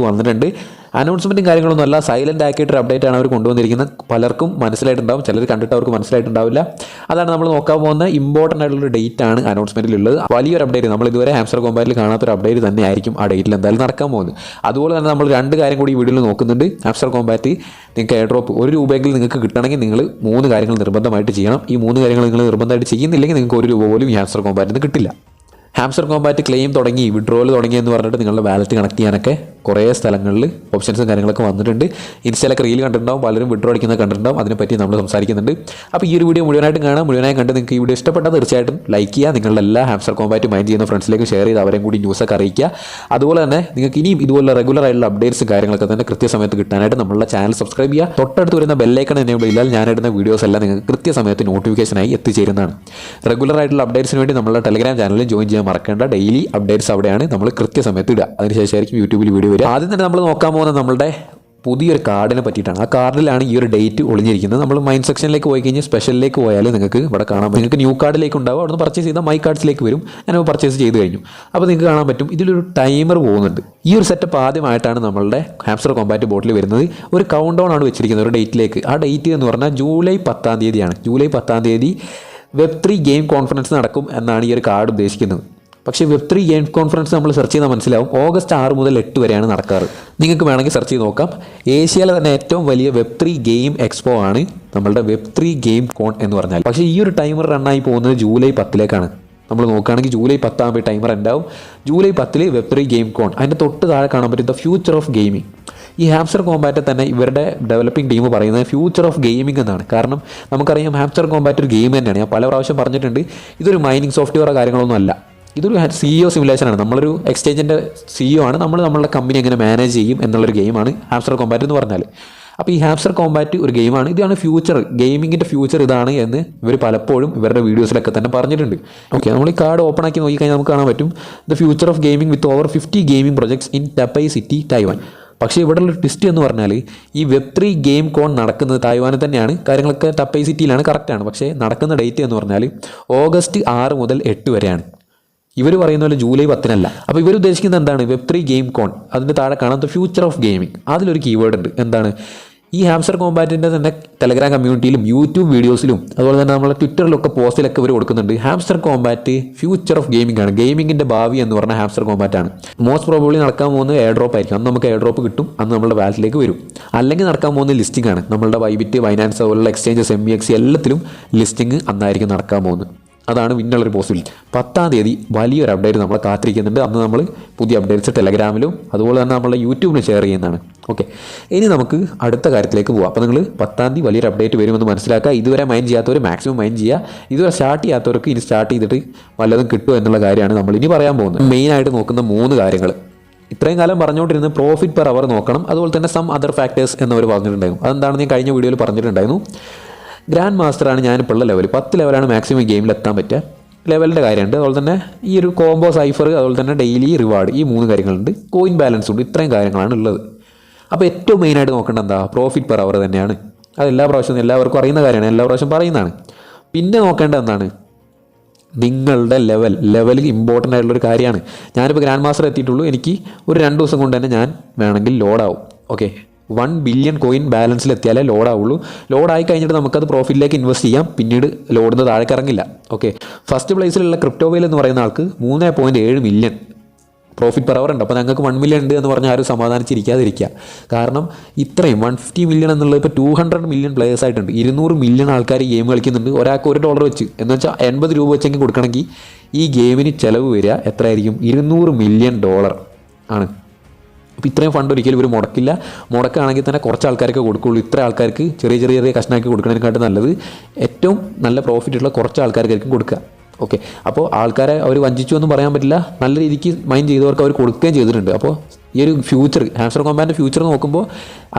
വന്നിട്ടുണ്ട്. അനൗൺസ്മെൻറ്റും കാര്യങ്ങളൊന്നും അല്ല, സൈലൻ്റ് ആക്കിയിട്ടൊരു അപ്ഡേറ്റ് ആണ് അവർ കൊണ്ടുവന്നിരിക്കുന്നത്. പലർക്കും മനസ്സിലായിട്ടുണ്ടാവും, ചിലർ കണ്ടിട്ട് അവർക്ക് മനസ്സിലായിട്ടുണ്ടാവില്ല. അതാണ് നമ്മൾ നോക്കാൻ പോകുന്ന ഇമ്പോർട്ടൻ്റ് ആയിട്ടുള്ളൊരു ഡേറ്റ് ആണ് അനൗൺസ്മെൻറ്റിലുള്ളത്. വലിയൊരു അപ്ഡേറ്റ്, നമ്മൾ ഇതുവരെ ഹാംസ്റ്റർ കോമ്പാറ്റിൽ കാണാത്തൊരു അപ്ഡേറ്റ് തന്നെ ആയിരിക്കും ആ ഡേറ്റിൽ എന്തായാലും നടക്കാൻ പോകുന്നത്. അതുപോലെ തന്നെ നമ്മൾ 2 കാര്യം കൂടി ഈ വീഡിയോയിൽ നോക്കുന്നുണ്ട്. ഹാംസ്റ്റർ കോമ്പാറ്റ് നിങ്ങൾക്ക് എയർ ഡ്രോപ്പ് 1 രൂപയെങ്കിലും നിങ്ങൾക്ക് കിട്ടണമെങ്കിൽ നിങ്ങൾ 3 കാര്യങ്ങൾ നിർബന്ധമായിട്ട് ചെയ്യണം. ഈ 3 കാര്യങ്ങൾ നിങ്ങൾ നിർബന്ധമായിട്ട് ചെയ്യുന്നില്ലെങ്കിൽ നിങ്ങൾക്ക് 1 രൂപ പോലും ഈ ഹാംസ്റ്റർ കോമ്പാറ്റിൽ നിന്ന് കിട്ടില്ല. ഹാംസ്റ്റർ കോമ്പാറ്റ് ക്ലെയിം തുടങ്ങി, വിഡ്രോവൽ തുടങ്ങി എന്ന് പറഞ്ഞിട്ട് നിങ്ങളുടെ വാലറ്റ് കണക്ട് ചെയ്യാനൊക്കെ കുറേ സ്ഥലങ്ങളിൽ ഓപ്ഷൻസും കാര്യങ്ങളൊക്കെ വന്നിട്ടുണ്ട്. ഇൻസ്റ്റയിലൊക്കെ റീൽ കണ്ടിട്ടുണ്ടാവും, പലരും വിഡ്രോ അടിക്കുന്നത് കണ്ടിട്ടുണ്ടാവും. അതിനെപ്പറ്റി നമ്മൾ സംസാരിക്കുന്നുണ്ട്. അപ്പോൾ ഈ ഒരു വീഡിയോ മുഴുവനായിട്ടും കാണാം. മുഴുവനായി കണ്ട് നിങ്ങൾക്ക് ഈ വീഡിയോ ഇഷ്ടപ്പെട്ടാൽ തീർച്ചയായിട്ടും ലൈക്ക് ചെയ്യുക. നിങ്ങളുടെ എല്ലാ ഹാംസ്റ്റർ കോമ്പാറ്റ് മൈൻഡ് ചെയ്യുന്ന ഫ്രണ്ട്സിലേക്ക് ഷെയർ ചെയ്ത് അവരെയും കൂടി ന്യൂസൊക്കെ അറിയിക്കുക. അതുപോലെ തന്നെ നിങ്ങൾക്ക് ഇനിയും ഇതുപോലെ റെഗുലർ ആയിട്ടുള്ള അപ്ഡേറ്റ്സും കാര്യങ്ങളൊക്കെ തന്നെ കൃത്യസമയത്ത് കിട്ടാനായിട്ട് നമ്മളുടെ ചാനൽ സബ്സ്ക്രൈബ് ചെയ്യുക. തൊട്ടടുത്ത് വരുന്ന ബെല്ലൈക്കൺ എനേബിൾ ചെയ്താൽ ഞാനിടുന്ന വീഡിയോസ് എല്ലാം നിങ്ങൾക്ക് കൃത്യസമയത്ത് നോട്ടിഫിക്കേഷനായി എത്തിച്ചേരുന്നതാണ്. റെഗുലർ ആയിട്ടുള്ള അപ്ഡേറ്റ്സിന് വേണ്ടി നമ്മളുടെ ടെലഗ്രാം ചാനലിൽ ജോയിൻ ചെയ്യാൻ മറക്കേണ്ട. ഡെയിലി അപ്ഡേറ്റ്സ് അവിടെയാണ് നമ്മൾ കൃത്യസമയത്ത് ഇടുക. അതിനുശേഷമായിരിക്കും യൂട്യൂബിൽ വീഡിയോ വരിക. ആദ്യം തന്നെ നമ്മൾ നോക്കാൻ പോകുന്നത് നമ്മളുടെ പുതിയൊരു കാർഡിനെ പറ്റിയിട്ടാണ്. ആ കാർഡിലാണ് ഈ ഒരു ഡേറ്റ് ഒളിഞ്ഞിരിക്കുന്നത്. നമ്മൾ മൈൻ സെക്ഷനിലേക്ക് പോയി കഴിഞ്ഞാൽ സ്പെഷ്യലിലേക്ക് പോയാൽ നിങ്ങൾക്ക് ഇവിടെ കാണാൻ പറ്റും. നിങ്ങൾക്ക് ന്യൂ കാർഡിലേക്ക് ഉണ്ടാവും, അവിടെ നിന്ന് പർച്ചേസ് ചെയ്താൽ മൈ കാർഡ്സിലേക്ക് വരും. ഞാനപ്പോൾ പർച്ചേസ് ചെയ്ത് കഴിഞ്ഞു. അപ്പോൾ നിങ്ങൾക്ക് കാണാൻ പറ്റും ഇതിലൊരു ടൈമർ പോകുന്നുണ്ട്. ഈ ഒരു സെറ്റപ്പ് ആദ്യമായിട്ടാണ് നമ്മളുടെ ഹാംസ്റ്റർ കോമ്പാറ്റ് ബോട്ടിൽ വരുന്നത്. ഒരു കൗണ്ട് ഡൗൺ ആണ് വെച്ചിരിക്കുന്നത് ഒരു ഡേറ്റിലേക്ക്. ആ ഡേറ്റ് എന്ന് പറഞ്ഞാൽ ജൂലൈ 10-ാം തീയതിയാണ്. ജൂലൈ 10-ാം തീയതി Web3 ഗെയിം കോൺഫറൻസ് നടക്കും എന്നാണ് ഈ ഒരു കാർഡ് ഉദ്ദേശിക്കുന്നത്. പക്ഷേ Web3 ഗെയിം കോൺഫറൻസ് നമ്മൾ സെർച്ച് ചെയ്താൽ മനസ്സിലാവും ഓഗസ്റ്റ് 6 മുതൽ 8 വരെയാണ് നടക്കാറ്. നിങ്ങൾക്ക് വേണമെങ്കിൽ സെർച്ച് ചെയ്ത് നോക്കാം. ഏഷ്യയിലെ തന്നെ ഏറ്റവും വലിയ Web3 ഗെയിം എക്സ്പോ ആണ് നമ്മളുടെ Web3 ഗെയിം കോൺ എന്ന് പറഞ്ഞാൽ. പക്ഷേ ഈ ഒരു ടൈമർ റണ്ണായി പോകുന്നത് ജൂലൈ 10-ലേക്കാണ്. നമ്മൾ നോക്കുകയാണെങ്കിൽ ജൂലൈ 10-ആകുമ്പോൾ ടൈമർ ഉണ്ടാവും. ജൂലൈ 10 Web3 ഗെയിം കോൺ. അതിൻ്റെ തൊട്ട് താഴെ കാണാൻ പറ്റും ദ ഫ്യൂച്ചർ ഓഫ് ഗെയിമിംഗ്. ഈ ഹാംസ്റ്റർ കോമ്പാറ്റ് തന്നെ ഇവരുടെ ഡെവലപ്പിംഗ് ടീം പറയുന്നത് ഫ്യൂച്ചർ ഓഫ് ഗെയിമിംഗ് എന്നാണ്. കാരണം നമുക്കറിയാം ഹാംസ്റ്റർ കോമ്പാറ്റ് ഒരു ഗെയിം തന്നെയാണ്. ഞാൻ പല പ്രാവശ്യം പറഞ്ഞിട്ടുണ്ട്, ഇതൊരു മൈനിങ് സോഫ്റ്റ്വെയറോ കാര്യങ്ങളൊന്നും അല്ല. ഇതൊരു CEO സിമുലേഷനാണ്. നമ്മളൊരു എക്സ്ചേഞ്ചിൻ്റെ CEO ആണ്. നമ്മളുടെ കമ്പനി എങ്ങനെ മാനേജ് ചെയ്യും എന്നുള്ളൊരു ഗെയിമാണ് ഹാംസ്റ്റർ കോമ്പാറ്റ് എന്ന് പറഞ്ഞാൽ. അപ്പോൾ ഈ ഹാംസ്റ്റർ കോമ്പാറ്റ് ഒരു ഗെയിമാണ്. ഇതാണ് ഫ്യൂച്ചർ, ഗെയിമിങ്ങിൻ്റെ ഫ്യൂച്ചർ ഇതാണ് എന്ന് ഇവർ പലപ്പോഴും ഇവരുടെ വീഡിയോസിലൊക്കെ തന്നെ പറഞ്ഞിട്ടുണ്ട്. ഓക്കെ, നമ്മൾ ഈ കാർഡ് ഓപ്പൺ ആക്കി നോക്കിക്കഴിഞ്ഞാൽ നമുക്ക് കാണാൻ പറ്റും the future of gaming with over 50 gaming projects in Taipei city, Taiwan. പക്ഷേ ഇവിടെ ഉള്ള ട്വിസ്റ്റ് എന്ന് പറഞ്ഞാൽ ഈ Web3 ഗെയിം കോൺ നടക്കുന്നത് തായ്വാനിൽ തന്നെയാണ്. കാര്യങ്ങളൊക്കെ ടപ്പൈ സിറ്റിയിലാണ്, കറക്റ്റാണ്. പക്ഷേ നടക്കുന്ന ഡേറ്റ് എന്ന് പറഞ്ഞാൽ ഓഗസ്റ്റ് 6 മുതൽ 8 വരെയാണ്. ഇവർ പറയുന്ന പോലെ ജൂലൈ 10-നല്ല. അപ്പോൾ ഇവർ ഉദ്ദേശിക്കുന്നത് എന്താണ്? Web3 ഗെയിം കോൺ, അതിൻ്റെ താഴെ കാണാത്ത ഫ്യൂച്ചർ ഓഫ് ഗെയിമിംഗ്. അതിലൊരു കീവേഡ് ഉണ്ട്. എന്താണ്? ഈ ഹാംസ്റ്റർ കോമ്പാറ്റിൻ്റെ തന്നെ ടെലഗ്രാം കമ്മ്യൂണിറ്റിയിലും യൂട്യൂബ് വീഡിയോസിലും അതുപോലെ തന്നെ നമ്മളെ ട്വിറ്ററിലൊക്കെ പോസ്റ്റിലൊക്കെ ഇവർ കൊടുക്കുന്നുണ്ട്. Hamster Kombat future of gaming ആണ്, ഗെയിമിങ്ങിൻ്റെ ഭാവി എന്ന് പറഞ്ഞാൽ ഹാംസ്റ്റർ കോമ്പാറ്റാണ്. മോസ്റ്റ് പ്രോബബ്ലി നടക്കാൻ പോകുന്നത് എയർ ഡ്രോപ്പ് ആയിരിക്കും. അന്ന് നമുക്ക് എയർ ഡ്രോപ്പ് കിട്ടും, അന്ന് നമ്മുടെ വാലറ്റിലേക്ക് വരും. അല്ലെങ്കിൽ നടക്കാൻ പോകുന്നത് ലിസ്റ്റിംഗ് ആണ്. നമ്മളുടെ ബൈബിറ്റ്, ബൈനാൻസ് അതുപോലുള്ള എക്സ്ചേഞ്ചസ്, MEX എല്ലാത്തിലും ലിസ്റ്റിംഗ് അന്നായിരിക്കും നടക്കാൻ പോകുന്നത്. അതാണ് പിന്നുള്ളൊരു പോസിബിലിറ്റി. 10-ാം തീയതി വലിയൊരു അപ്ഡേറ്റ് നമ്മളെ കാത്തിരിക്കുന്നുണ്ട്. അന്ന് നമ്മൾ പുതിയ അപ്ഡേറ്റ്സ് ടെലഗ്രാമിലും അതുപോലെ തന്നെ നമ്മളെ യൂട്യൂബിലും ഷെയർ ചെയ്യുന്നതാണ്. ഓക്കെ, ഇനി നമുക്ക് അടുത്ത കാര്യത്തിലേക്ക് പോകാം. അപ്പോൾ നിങ്ങൾ 10-ാം തീയതി വലിയൊരു അപ്ഡേറ്റ് വരുമെന്ന് മനസ്സിലാക്കുക. ഇതുവരെ മൈൻഡ് ചെയ്യാത്തവർ മാക്സിമം മൈൻഡ് ചെയ്യുക. ഇതുവരെ സ്റ്റാർട്ട് ചെയ്യാത്തവർക്ക് ഇനി സ്റ്റാർട്ട് ചെയ്തിട്ട് വല്ലതും കിട്ടുമോ എന്നുള്ള കാര്യമാണ് നമ്മൾ ഇനി പറയാൻ പോകുന്നത്. മെയിനായിട്ട് നോക്കുന്ന 3 കാര്യങ്ങൾ. ഇത്രയും കാലം പറഞ്ഞുകൊണ്ടിരുന്ന പ്രോഫിറ്റ് പെർ അവർ നോക്കണം. അതുപോലെ തന്നെ സം അതർ ഫാക്ടേഴ്സ് എന്നവർ പറഞ്ഞിട്ടുണ്ടായിരുന്നു. അതെന്താണെന്ന് ഞാൻ കഴിഞ്ഞ വീഡിയോയിൽ പറഞ്ഞിട്ടുണ്ടായിരുന്നു. ഗ്രാൻഡ് മാസ്റ്ററാണ് ഞാനിപ്പോൾ ഉള്ള ലെവൽ. 10 ലെവലാണ് മാക്സിമം ഗെയിമിൽ എത്താൻ പറ്റുക. ലെവലിൻ്റെ കാര്യമുണ്ട്. അതുപോലെ തന്നെ ഈ ഒരു കോംബോ സൈഫർ, അതുപോലെ തന്നെ ഡെയിലി റിവാർഡ്, ഈ 3 കാര്യങ്ങളുണ്ട്. കോയിൻ ബാലൻസ് ഉണ്ട്. ഇത്രയും കാര്യങ്ങളാണ് ഉള്ളത്. അപ്പോൾ ഏറ്റവും മെയിനായിട്ട് നോക്കേണ്ടത് എന്താ? പ്രോഫിറ്റ് പെർ അവർ തന്നെയാണ്. അത് എല്ലാ പ്രാവശ്യവും എല്ലാവർക്കും അറിയുന്ന കാര്യമാണ്, എല്ലാ പ്രാവശ്യം പറയുന്നതാണ്. പിന്നെ നോക്കേണ്ടത് എന്താണ്? നിങ്ങളുടെ ലെവൽ ഇമ്പോർട്ടൻ്റ് ആയിട്ടുള്ളൊരു കാര്യമാണ്. ഞാനിപ്പോൾ ഗ്രാൻഡ് മാസ്റ്റർ എത്തിയിട്ടുള്ളൂ. എനിക്ക് ഒരു 2 ദിവസം കൊണ്ട് തന്നെ ഞാൻ വേണമെങ്കിൽ ലോഡാവും. ഓക്കെ, 1 ബില്യൺ കോയിൻ ബാലൻസിൽ എത്തിയാലേ ലോഡാവുള്ളൂ. ലോഡായി കഴിഞ്ഞിട്ട് നമുക്കത് പ്രോഫിറ്റിലേക്ക് ഇൻവെസ്റ്റ് ചെയ്യാം. പിന്നീട് ലോഡിന് താഴേക്ക് ഇറങ്ങില്ല. ഓക്കെ, ഫസ്റ്റ് പ്ലേസിലുള്ള ക്രിപ്റ്റോവെയിൽ എന്ന് പറയുന്ന ആൾക്ക് 3.7 മില്യൺ പ്രോഫിറ്റ് പെർ അവർ ഉണ്ട്. അപ്പോൾ ഞങ്ങൾക്ക് 1 മില്യൺ ഉണ്ട് എന്ന് പറഞ്ഞാൽ ആരും സമാധാനിച്ചിരിക്കാതിരിക്കുക. കാരണം ഇത്രയും 150 മില്യൺ എന്നുള്ളത് ഇപ്പോൾ 200 മില്യൺ പ്ലേയേഴ്സ് ആയിട്ടുണ്ട്. 200 മില്യൺ ആൾക്കാർ ഗെയിം കളിക്കുന്നുണ്ട്. ഒരാൾക്ക് $1 വെച്ച് എന്ന് വെച്ചാൽ 80 രൂപ വെച്ചെങ്കിൽ കൊടുക്കണമെങ്കിൽ ഈ ഗെയിമിന് ചിലവ് വരിക എത്രയായിരിക്കും? $200 മില്യൺ ആണ്. അപ്പോൾ ഇത്രയും ഫണ്ട് ഒരിക്കലും ഇവർ മുടക്കില്ല. മുടക്കുകയാണെങ്കിൽ തന്നെ കുറച്ച് ആൾക്കാർക്ക് കൊടുക്കുകയുള്ളൂ. ഇത്ര ആൾക്കാർക്ക് ചെറിയ കഷ്ണമാക്കി കൊടുക്കുന്നതിനെക്കാട്ടും നല്ലത് ഏറ്റവും നല്ല പ്രോഫിറ്റുള്ള കുറച്ച് ആൾക്കാർക്കായിരിക്കും കൊടുക്കുക. ഓക്കെ, അപ്പോൾ ആൾക്കാരെ അവർ വഞ്ചിച്ചു എന്നും പറയാൻ പറ്റില്ല. നല്ല രീതിക്ക് മൈൻഡ് ചെയ്തവർക്ക് അവർ കൊടുക്കുകയും ചെയ്തിട്ടുണ്ട്. അപ്പോൾ ഈ ഒരു ഫ്യൂച്ചർ, ഹാംസ്റ്റർ കോമ്പാറ്റിൻ്റെ ഫ്യൂച്ചർ നോക്കുമ്പോൾ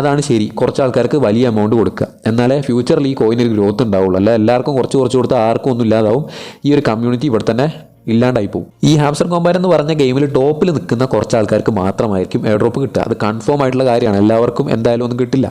അതാണ് ശരി. കുറച്ച് ആൾക്കാർക്ക് വലിയ എമൗണ്ട് കൊടുക്കുക, എന്നാലേ ഫ്യൂച്ചറിൽ ഈ കോയിനൊരു ഗ്രോത്ത് ഉണ്ടാവുള്ളൂ. അല്ല എല്ലാവർക്കും കുറച്ച് കൊടുത്താൽ ആർക്കും ഒന്നും ഇല്ലാതാവും. ഈ ഒരു കമ്മ്യൂണിറ്റി ഇവിടെ തന്നെ ഇല്ലാണ്ടായി പോകും. ഈ ഹാംസ്റ്റർ കോമ്പാറ്റ് എന്ന് പറഞ്ഞ ഗെയിമിൽ ടോപ്പിൽ നിൽക്കുന്ന കുറച്ച് ആൾക്കാർക്ക് മാത്രമായിരിക്കും എയർ ഡ്രോപ്പ് കിട്ടുക. അത് കൺഫേം ആയിട്ടുള്ള കാര്യമാണ്. എല്ലാവർക്കും എന്തായാലും ഒന്നും കിട്ടില്ല.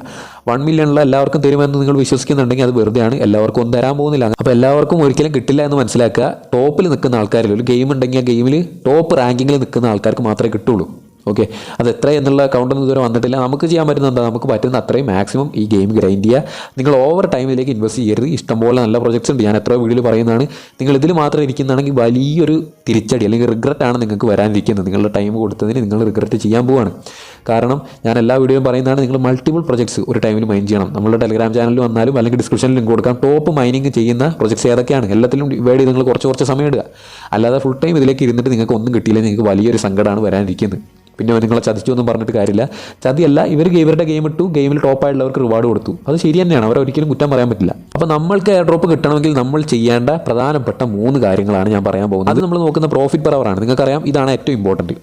1 മില്യണുള്ള എല്ലാവർക്കും തരുമെന്ന് നിങ്ങൾ വിശ്വസിക്കുന്നുണ്ടെങ്കിൽ അത് വെറുതെയാണ്. എല്ലാവർക്കും ഒന്നും തരാൻ പോകുന്നില്ല. അപ്പോൾ എല്ലാവർക്കും ഒരിക്കലും കിട്ടില്ല എന്ന് മനസ്സിലാക്കുക. ടോപ്പിൽ നിൽക്കുന്ന ആൾക്കാരിൽ ഒരു ഗെയിം ഉണ്ടെങ്കിൽ ആ ഗെയിമിൽ ടോപ്പ് റാങ്കിങ്ങിൽ നിൽക്കുന്ന ആൾക്കാർക്ക് മാത്രമേ കിട്ടുള്ളൂ. ഓക്കെ, അത് എത്ര എന്നുള്ള കൗണ്ടൊന്നും ഇതുവരെ വന്നിട്ടില്ല. നമുക്ക് ചെയ്യാൻ പറ്റുന്ന എന്താ, നമുക്ക് പറ്റുന്ന അത്രയും മാക്സിമം ഈ ഗെയിം ഗ്രൈൻഡ് ചെയ്യുക. നിങ്ങൾ ഓവർ ടൈമിലേക്ക് ഇൻവെസ്റ്റ് ചെയ്യരുത്. ഇഷ്ടംപോലെ നല്ല പ്രൊജക്ട്സ് ഉണ്ട്, ഞാൻ എത്രയോ വീഡിയോയിൽ പറയുന്നതാണ്. നിങ്ങൾ ഇതിൽ മാത്രം ഇരിക്കുന്നതാണെങ്കിൽ വലിയൊരു തിരിച്ചടി അല്ലെങ്കിൽ റിഗ്രറ്റ് ആണ് നിങ്ങൾക്ക് വരാനിരിക്കുന്നത്. നിങ്ങളുടെ ടൈം കൊടുത്തതിന് നിങ്ങൾ റിഗ്രറ്റ് ചെയ്യാൻ പോവുകയാണ്. കാരണം ഞാൻ എല്ലാ വീഡിയോയും പറയുന്നതാണ്, നിങ്ങൾ മൾട്ടിപ്പിൾ പ്രൊജക്ട്സ് ഒരു ടൈമിൽ മൈൻ ചെയ്യണം. നമ്മുടെ ടെലഗ്രാം ചാനലിൽ വന്നാലും അല്ലെങ്കിൽ ഡിസ്ക്രിപ്ഷനിൽ ലിങ്ക് കൊടുക്കാം. ടോപ്പ് മൈനിങ് ചെയ്യുന്ന പ്രൊജക്ട്സ് ഏതൊക്കെയാണ്, എല്ലാത്തിലും ഡിവൈഡ് ചെയ്ത് നിങ്ങൾ കുറച്ച് സമയം ഇടുക. അല്ലാതെ ഫുൾ ടൈം ഇതിലേക്ക് ഇരുന്നിട്ട് നിങ്ങൾക്ക് ഒന്നും കിട്ടിയില്ലെങ്കിൽ നിങ്ങൾക്ക് വലിയൊരു സങ്കടമാണ് വരാനിരിക്കുന്നത്. പിന്നെ നിങ്ങളെ ചതിച്ചു ഒന്നും പറഞ്ഞിട്ട് കാര്യമില്ല. ചതിയല്ല, ഇവരുടെ ഗെയിം ഇട്ടു, ഗെയിമിൽ ടോപ്പായിട്ടുള്ളവർക്ക് റിവാർഡ് കൊടുത്തു, അത് ശരി തന്നെയാണ്, അവരൊരിക്കലും കുറ്റം പറയാൻ പറ്റില്ല. അപ്പോൾ നമ്മൾക്ക് എയർ ഡ്രോപ്പ് കിട്ടണമെങ്കിൽ നമ്മൾ ചെയ്യേണ്ട പ്രധാനപ്പെട്ട 3 കാര്യങ്ങളാണ് ഞാൻ പറയാൻ പോകുന്നത്. അത് നമ്മൾ നോക്കുന്ന പ്രോഫിറ്റ് പെർ അവർ ആണ്. നിങ്ങൾക്കറിയാം, ഇതാണ് ഏറ്റവും ഇമ്പോർട്ടൻറ്റ്.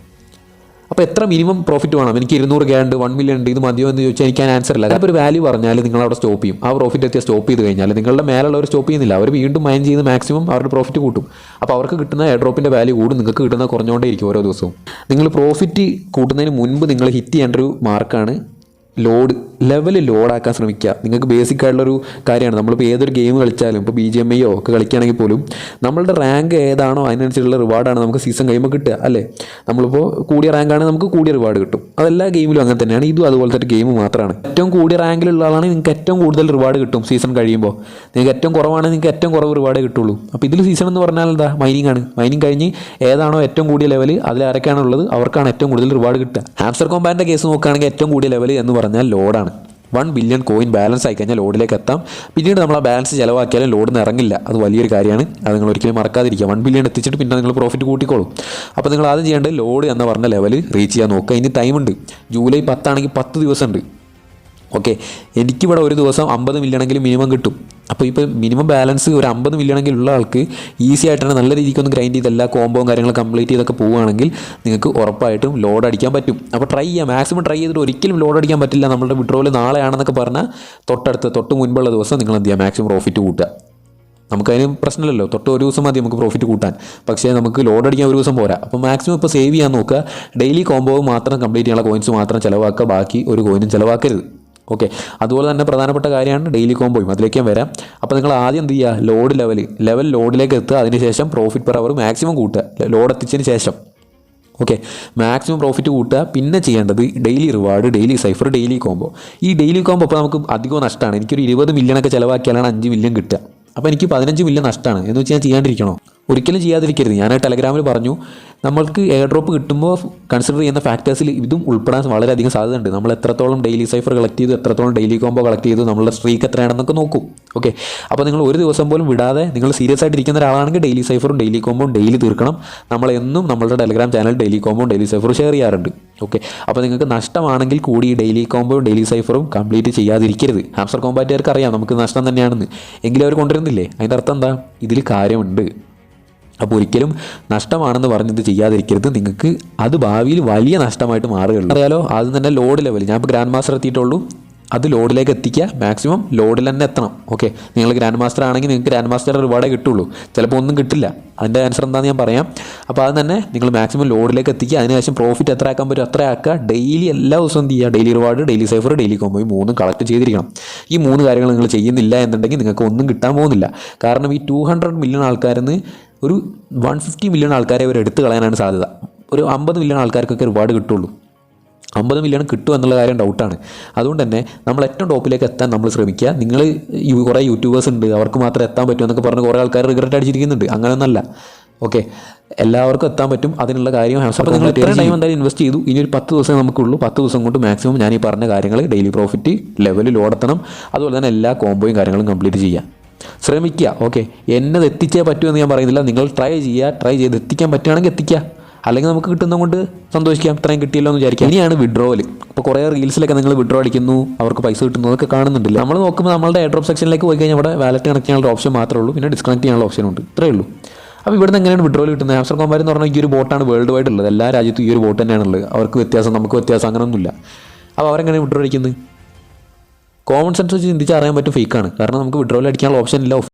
അപ്പോൾ എത്ര മിനിമം പ്രോഫിറ്റ് വേണം, എനിക്ക് 200K ഉണ്ട്, 1 മില്യൺ ഉണ്ട്, ഇത് മതിയോ എന്ന് ചോദിച്ചാൽ എനിക്ക് ആൻസർ ഇല്ല. അപ്പോൾ ഒരു വാല്യൂ പറഞ്ഞാൽ നിങ്ങൾ അവിടെ സ്റ്റോപ്പ് ചെയ്യും. ആ പ്രോഫിറ്റ് എത്തിയാൽ സ്റ്റോപ്പ് ചെയ്ത് കഴിഞ്ഞാൽ നിങ്ങളുടെ മേലുള്ളവർ സ്റ്റോപ്പ് ചെയ്യുന്നില്ല, അവർ വീണ്ടും മൈൻ ചെയ്ത് മാക്സിമം അവരുടെ പ്രോഫിറ്റ് കൂട്ടും. അപ്പോൾ അവർക്ക് കിട്ടുന്ന എയർ ഡ്രോപ്പിൻ്റെ വാല്യൂ കൂടും, നിങ്ങൾക്ക് കിട്ടുന്ന കുറഞ്ഞുകൊണ്ടേ ഇരിക്കും ഓരോ ദിവസവും. നിങ്ങൾ പ്രോഫിറ്റ് കൂട്ടുന്നതിന് മുൻപ് നിങ്ങൾ ഹിറ്റ് ചെയ്യേണ്ട ഒരു മാർക്കാണ് ലെവൽ ലോഡാക്കാൻ ശ്രമിക്കുക. നിങ്ങൾക്ക് ബേസിക് ആയിട്ടുള്ളൊരു കാര്യമാണ്. നമ്മളിപ്പോൾ ഏതൊരു ഗെയിം കളിച്ചാലും, ഇപ്പോൾ BGMI ഒക്കെ കളിക്കുകയാണെങ്കിൽ പോലും നമ്മളുടെ റാങ്ക് ഏതാണോ അതിനനുസരിച്ചുള്ള റിവാർഡാണ് നമുക്ക് സീസൺ കഴിയുമ്പോൾ കിട്ടുക, അല്ലേ? നമ്മളിപ്പോൾ കൂടിയ റാങ്കാണെങ്കിൽ നമുക്ക് കൂടിയ റിവാർഡ് കിട്ടും. അതെല്ലാ ഗെയിമിലും അങ്ങനെ തന്നെയാണ്. ഇതും അതുപോലത്തെ ഒരു ഗെയിം മാത്രമാണ്. ഏറ്റവും കൂടിയ റാങ്കിലുള്ള ആളാണെങ്കിൽ നിങ്ങൾക്ക് ഏറ്റവും കൂടുതൽ റിവാർഡ് കിട്ടും സീസൺ കഴിയുമ്പോൾ. നിങ്ങൾക്ക് ഏറ്റവും കുറവാണെങ്കിൽ നിങ്ങൾക്ക് ഏറ്റവും കുറവ് റിവാർഡേ കിട്ടുള്ളൂ. അപ്പോൾ ഇതിൽ സീസൺ എന്ന് പറഞ്ഞാൽ എന്താ, മൈനിങ് ആണ്. മൈനിങ് കഴിഞ്ഞ് ഏതാണോ ഏറ്റവും കൂടിയ ലെവൽ, അതിലാരൊക്കെയാണുള്ളത് അവർക്കാണ് ഏറ്റവും കൂടുതൽ റിവാർഡ് കിട്ടുക. ഹാംസ്റ്റർ കോമ്പാറ്റിൻ്റെ കേസ് നോക്കുകയാണെങ്കിൽ ഏറ്റവും കൂടിയ ലെവൽ എന്ന് പറഞ്ഞാൽ ലോഡാണ്. 1 ബില്യൺ കോയിൻ ബാലൻസ് ആയി കഴിഞ്ഞാൽ ലോഡിലേക്ക് എത്താം. പിന്നീട് നമ്മൾ ആ ബാലൻസ് ചിലവാക്കിയാലും ലോഡിൽ നിന്ന് ഇറങ്ങില്ല. അത് വലിയൊരു കാര്യമാണ്, അത് നിങ്ങൾ ഒരിക്കലും മറക്കാതിരിക്കുക. 1 ബില്യൺ എത്തിച്ചിട്ട് പിന്നെ നിങ്ങൾ പ്രോഫിറ്റ് കൂട്ടിക്കോളും. അപ്പോൾ നിങ്ങൾ ആദ്യം ചെയ്യേണ്ടത് ലോഡ് എന്ന് പറഞ്ഞ ലെവൽ റീച്ച് ചെയ്യാൻ നോക്കുക. ഇനി ടൈമുണ്ട്, ജൂലൈ 10 ആണെങ്കിൽ 10 ദിവസമുണ്ട്. ഓക്കെ, എനിക്കിവിടെ ഒരു ദിവസം 50 മില്യണെങ്കിലും മിനിമം കിട്ടും. അപ്പോൾ ഇപ്പോൾ മിനിമം ബാലൻസ് ഒരു 50 മില്യണെങ്കിൽ ഉള്ള ആൾക്ക് ഈസി ആയിട്ടാണ് നല്ല രീതിക്കൊന്ന് ഗ്രൈൻഡ് ചെയ്ത് എല്ലാ കോമ്പോയും കാര്യങ്ങളും കംപ്ലീറ്റ് ചെയ്തൊക്കെ പോവുകയാണെങ്കിൽ നിങ്ങൾക്ക് ഉറപ്പായിട്ടും ലോഡ് അടിക്കാൻ പറ്റും. അപ്പോൾ ട്രൈ ചെയ്യാം, മാക്സിമം ട്രൈ ചെയ്തിട്ട് ഒരിക്കലും ലോഡ് അടിക്കാൻ പറ്റില്ല. നമ്മളുടെ വിഡ്രോവൽ നാളെയാണെന്നൊക്കെ പറഞ്ഞാൽ തൊട്ട് മുൻപുള്ള ദിവസം നിങ്ങൾ എന്ത് ചെയ്യുക, മാക്സിമം പ്രോഫിറ്റ് കൂട്ടുക. നമുക്കതിന് പ്രശ്നമില്ലല്ലോ, ഒരു ദിവസം മതി നമുക്ക് പ്രോഫിറ്റ് കൂട്ടാൻ. പക്ഷേ നമുക്ക് ലോഡ് അടിക്കാൻ ഒരു ദിവസം പോരാ. അപ്പോൾ മാക്സിമം ഇപ്പോൾ സേവ് ചെയ്യാൻ നോക്കുക. ഡെയിലി കോംബോ മാത്രം കംപ്ലീറ്റ് ചെയ്യാനുള്ള കോയിൻസ് മാത്രം ചിലവാക്കുക, ബാക്കി ഒരു കോയിനും ചിലവാക്കരുത്. ഓക്കെ, അതുപോലെ തന്നെ പ്രധാനപ്പെട്ട കാര്യമാണ് ഡെയിലി കോംബോയും, അതിലേക്ക് ഞാൻ വരാം. അപ്പോൾ നിങ്ങൾ ആദ്യം എന്ത് ചെയ്യുക, ലെവൽ ലോഡിലേക്ക് എത്തുക. അതിനുശേഷം പ്രോഫിറ്റ് പെർ അവർ മാക്സിമം കൂട്ടുക, ലോഡ് എത്തിച്ചതിന് ശേഷം. ഓക്കെ, മാക്സിമം പ്രോഫിറ്റ് കൂട്ടുക. പിന്നെ ചെയ്യേണ്ടത് daily reward, daily cipher, daily combo. ഈ ഡെയിലി കോംബോ അപ്പോൾ നമുക്ക് അധികം നഷ്ടമാണ്. എനിക്കൊരു 20 മില്യണൊക്കെ ചിലവാക്കിയാലാണ് 5 മില്യൺ കിട്ടുക. അപ്പോൾ എനിക്ക് 15 മില്യൺ നഷ്ടമാണ് എന്ന് വെച്ചാൽ ഞാൻ ചെയ്യാണ്ടിരിക്കണോ? ഒരിക്കലും ചെയ്യാതിരിക്കരുത്. ഞാൻ ടെലഗ്രാമിൽ പറഞ്ഞു, നമ്മൾക്ക് എയർ ഡ്രോപ്പ് കിട്ടുമ്പോൾ കൺസിഡർ ചെയ്യുന്ന ഫാക്ടേഴ്സിൽ ഇതും ഉൾപ്പെടാൻ വളരെയധികം സാധ്യതയുണ്ട്. നമ്മൾ എത്രത്തോളം ഡെയിലി സൈഫർ കളക്ട് ചെയ്തു, എത്രത്തോളം ഡെയിലി കോംബോ കളക്ട് ചെയ്തു, നമ്മളുടെ സ്ട്രീക്ക് എത്രയാണെന്നൊക്കെ നോക്കും. ഓക്കെ, അപ്പോൾ നിങ്ങൾ ഒരു ദിവസം പോലും വിടാതെ നിങ്ങൾ സീരിയസ് ആയിട്ട് ഇരിക്കുന്ന ഒരാളാണെങ്കിൽ ഡെയിലി സൈഫറും ഡെയിലി കോംബോയും ഡെയിലി തീർക്കണം. നമ്മളെന്നും നമ്മളുടെ ടെലഗ്രാം ചാനൽ ഡെയിലി കോംബോയും ഡെയിലി സൈഫറും ഷെയർ ചെയ്യാറുണ്ട്. ഓക്കെ, അപ്പോൾ നിങ്ങൾക്ക് നഷ്ടമാണെങ്കിൽ കൂടി ഈ ഡെയിലി കോംബോയും ഡെയിലി സൈഫറും കംപ്ലീറ്റ് ചെയ്യാതിരിക്കരുത്. ഹാംസ്റ്റർ കോമ്പാറ്റുകാർക്ക് അറിയാം നമുക്ക് നഷ്ടം തന്നെയാണെന്ന്, എങ്കിലും അവർ കൊണ്ടുവരുന്നില്ലേ? അതിൻ്റെ അർത്ഥം എന്താ, ഇതിൽ കാര്യമുണ്ട്. അപ്പോൾ ഒരിക്കലും നഷ്ടമാണെന്ന് പറഞ്ഞത് ചെയ്യാതിരിക്കരുത്. നിങ്ങൾക്ക് അത് ഭാവിയിൽ വലിയ നഷ്ടമായിട്ട് മാറുകയുള്ളൂ. അറിയാലോ, ആദ്യം തന്നെ ലോഡ് ലെവൽ, ഞാൻ ഇപ്പോൾ ഗ്രാൻഡ് മാസ്റ്റർ എത്തിയിട്ടുള്ളൂ, അത് ലോഡിലേക്ക് എത്തിക്കുക. മാക്സിമം ലോഡിൽ തന്നെ എത്തണം. ഓക്കെ, നിങ്ങൾ ഗ്രാൻഡ് മാസ്റ്റർ ആണെങ്കിൽ നിങ്ങൾക്ക് ഗ്രാൻഡ് മാസ്റ്റർ റിവാർഡേ കിട്ടുള്ളൂ, ചിലപ്പോൾ ഒന്നും കിട്ടില്ല. അതിൻ്റെ ആൻസർ എന്താണെന്ന് ഞാൻ പറയാം. അപ്പോൾ അത് തന്നെ നിങ്ങൾ മാക്സിമം ലോഡിലേക്ക് എത്തിക്കുക. അതിനുശേഷം പ്രോഫിറ്റ് എത്ര ആക്കാൻ പറ്റും അത്ര ആക്കുക. ഡെയിലി എല്ലാ ദിവസവും എന്ത് ചെയ്യുക, daily reward, daily cipher, daily combo, ഈ 3 കളക്ട് ചെയ്തിരിക്കണം. ഈ 3 കാര്യങ്ങൾ നിങ്ങൾ ചെയ്യുന്നില്ല എന്നുണ്ടെങ്കിൽ നിങ്ങൾക്ക് ഒന്നും കിട്ടാൻ പോകുന്നില്ല. കാരണം ഈ 200 മില്യൺ ആൾക്കാരെന്ന് ഒരു 150 മില്യൺ ആൾക്കാരെ അവർ എടുത്തു കളയാനാണ് സാധ്യത. ഒരു 50 മില്യൺ ആൾക്കാർക്കൊക്കെ റിവാർഡ് കിട്ടുള്ളൂ. 50 മില്യൺ കിട്ടും എന്നുള്ള കാര്യം ഡൗട്ടാണ്. അതുകൊണ്ട് തന്നെ നമ്മൾ ഏറ്റവും ടോപ്പിലേക്ക് എത്താൻ നമ്മൾ ശ്രമിക്കുക. നിങ്ങൾ കുറേ യൂട്യൂബേഴ്സ് ഉണ്ട്, അവർക്ക് മാത്രം എത്താൻ പറ്റും എന്നൊക്കെ പറഞ്ഞ് കുറേ ആൾക്കാർ റിഗ്രറ്റ് അടിച്ചിരിക്കുന്നുണ്ട്. അങ്ങനെയൊന്നല്ല. ഓക്കെ, എല്ലാവർക്കും എത്താൻ പറ്റും, അതിനുള്ള കാര്യം. അപ്പോൾ നിങ്ങൾ ഇത്രയും ടൈം എന്തായാലും ഇൻവെസ്റ്റ് ചെയ്തു, ഇനി ഒരു 10 ദിവസം നമുക്കുള്ളൂ. 10 ദിവസം കൊണ്ട് മാക്സിമം ഞാൻ ഈ പറഞ്ഞ കാര്യങ്ങൾ, ഡെയിലി പ്രോഫിറ്റ്, ലെവൽ ലോഡെത്തണം, അതുപോലെ തന്നെ എല്ലാ കോംബോയും കാര്യങ്ങളും കംപ്ലീറ്റ് ചെയ്യുക, ശ്രമിക്കുക. ഓക്കെ, എന്നത് എത്തിച്ചേ പറ്റുമെന്ന് ഞാൻ പറയുന്നില്ല, നിങ്ങൾ ട്രൈ ചെയ്ത് എത്തിക്കാൻ പറ്റുകയാണെങ്കിൽ എത്തിക്കുക. അല്ലെങ്കിൽ നമുക്ക് കിട്ടുന്നത് കൊണ്ട് സന്തോഷിക്കാം, ഇത്രയും കിട്ടിയല്ലോ എന്ന് വിചാരിക്കാം. ഇനിയാണ് വിഡ്രോവൽ. ഇപ്പോൾ കുറേ റീൽസിലൊക്കെ നിങ്ങൾ വിഡ്രോ അടിക്കുന്നു, അവർക്ക് പൈസ കിട്ടുന്നു, അതൊക്കെ കാണുന്നുണ്ടല്ലോ. നമ്മൾ നോക്കുമ്പോൾ നമ്മളുടെ എയർ ഡ്രോപ്പ് സെക്ഷനിലേക്ക് പോയി കഴിഞ്ഞാൽ അവിടെ വാലറ്റ് കണക്ട് ചെയ്യാനുള്ള ഓപ്ഷൻ മാത്രമേ ഉള്ളൂ, പിന്നെ ഡിസ്കണക്ട് ചെയ്യാനുള്ള ഓപ്ഷൻ ഉണ്ട്, ഇത്രയേ ഉള്ളൂ. അപ്പോൾ ഇവിടുന്ന് എങ്ങനെയാണ് വിഡ്രോവൽ കിട്ടുന്നത്? ഹാംസ്റ്റർ കോമ്പാറ്റ് എന്ന് പറഞ്ഞാൽ ഈ ഒരു ബോട്ടാണ് വേൾഡ് വൈഡ് ഉള്ളത്, എല്ലാ രാജ്യത്തും ഈ ഒരു ബോട്ട് തന്നെയാണുള്ളത്. അവർക്ക് വ്യത്യാസം, നമുക്ക് വ്യത്യാസം അങ്ങനെയൊന്നുമില്ല. അപ്പോൾ അവരെങ്ങനെയാണ് വിഡ്രോ അടിക്കുന്നത്? കോമൺ സെൻസ് വെച്ച് ചിന്തിച്ച് അറിയാൻ പറ്റും ഫേക്കാണ്. കാരണം നമുക്ക് വിഡ്രോവൽ അടിക്കാനുള്ള ഓപ്ഷൻ ഇല്ല.